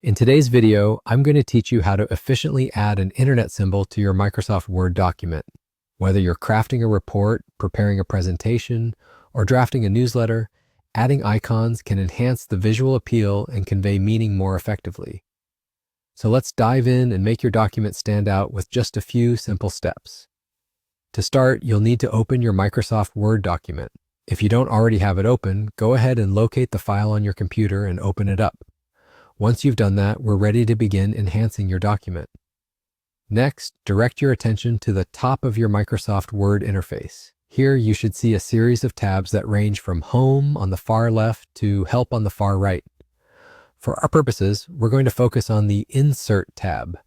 In today's video, I'm going to teach you how to efficiently add an internet symbol to your Microsoft Word document. Whether you're crafting a report, preparing a presentation, or drafting a newsletter, adding icons can enhance the visual appeal and convey meaning more effectively. So let's dive in and make your document stand out with just a few simple steps. To start, you'll need to open your Microsoft Word document. If you don't already have it open, go ahead and locate the file on your computer and open it up. Once you've done that, we're ready to begin enhancing your document. Next, direct your attention to the top of your Microsoft Word interface. Here, you should see a series of tabs that range from Home on the far left to Help on the far right. For our purposes, we're going to focus on the Insert tab.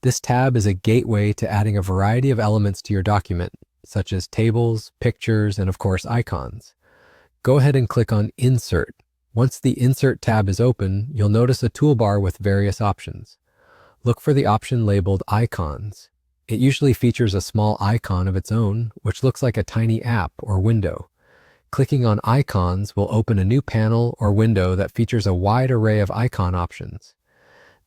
This tab is a gateway to adding a variety of elements to your document, such as tables, pictures, and of course, icons. Go ahead and click on Insert. Once the Insert tab is open, you'll notice a toolbar with various options. Look for the option labeled Icons. It usually features a small icon of its own, which looks like a tiny app or window. Clicking on Icons will open a new panel or window that features a wide array of icon options.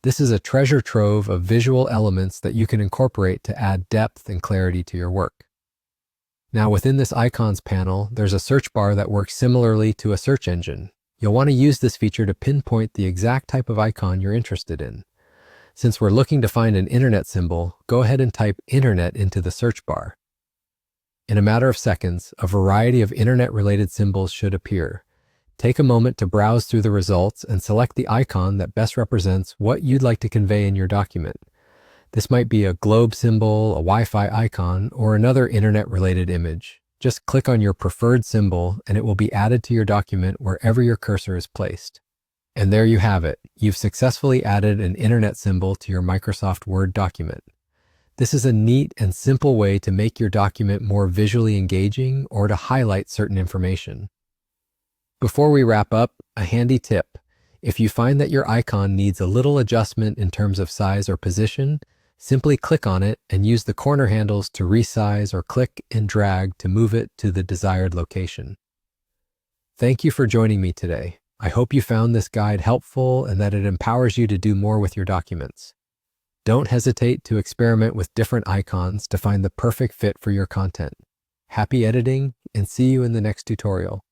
This is a treasure trove of visual elements that you can incorporate to add depth and clarity to your work. Now, within this Icons panel, there's a search bar that works similarly to a search engine. You'll want to use this feature to pinpoint the exact type of icon you're interested in. Since we're looking to find an internet symbol, go ahead and type internet into the search bar. In a matter of seconds, a variety of internet-related symbols should appear. Take a moment to browse through the results and select the icon that best represents what you'd like to convey in your document. This might be a globe symbol, a Wi-Fi icon, or another internet-related image. Just click on your preferred symbol and it will be added to your document wherever your cursor is placed. And there you have it. You've successfully added an internet symbol to your Microsoft Word document. This is a neat and simple way to make your document more visually engaging or to highlight certain information. Before we wrap up, a handy tip. If you find that your icon needs a little adjustment in terms of size or position, simply click on it and use the corner handles to resize or click and drag to move it to the desired location. Thank you for joining me today. I hope you found this guide helpful and that it empowers you to do more with your documents. Don't hesitate to experiment with different icons to find the perfect fit for your content. Happy editing, and see you in the next tutorial.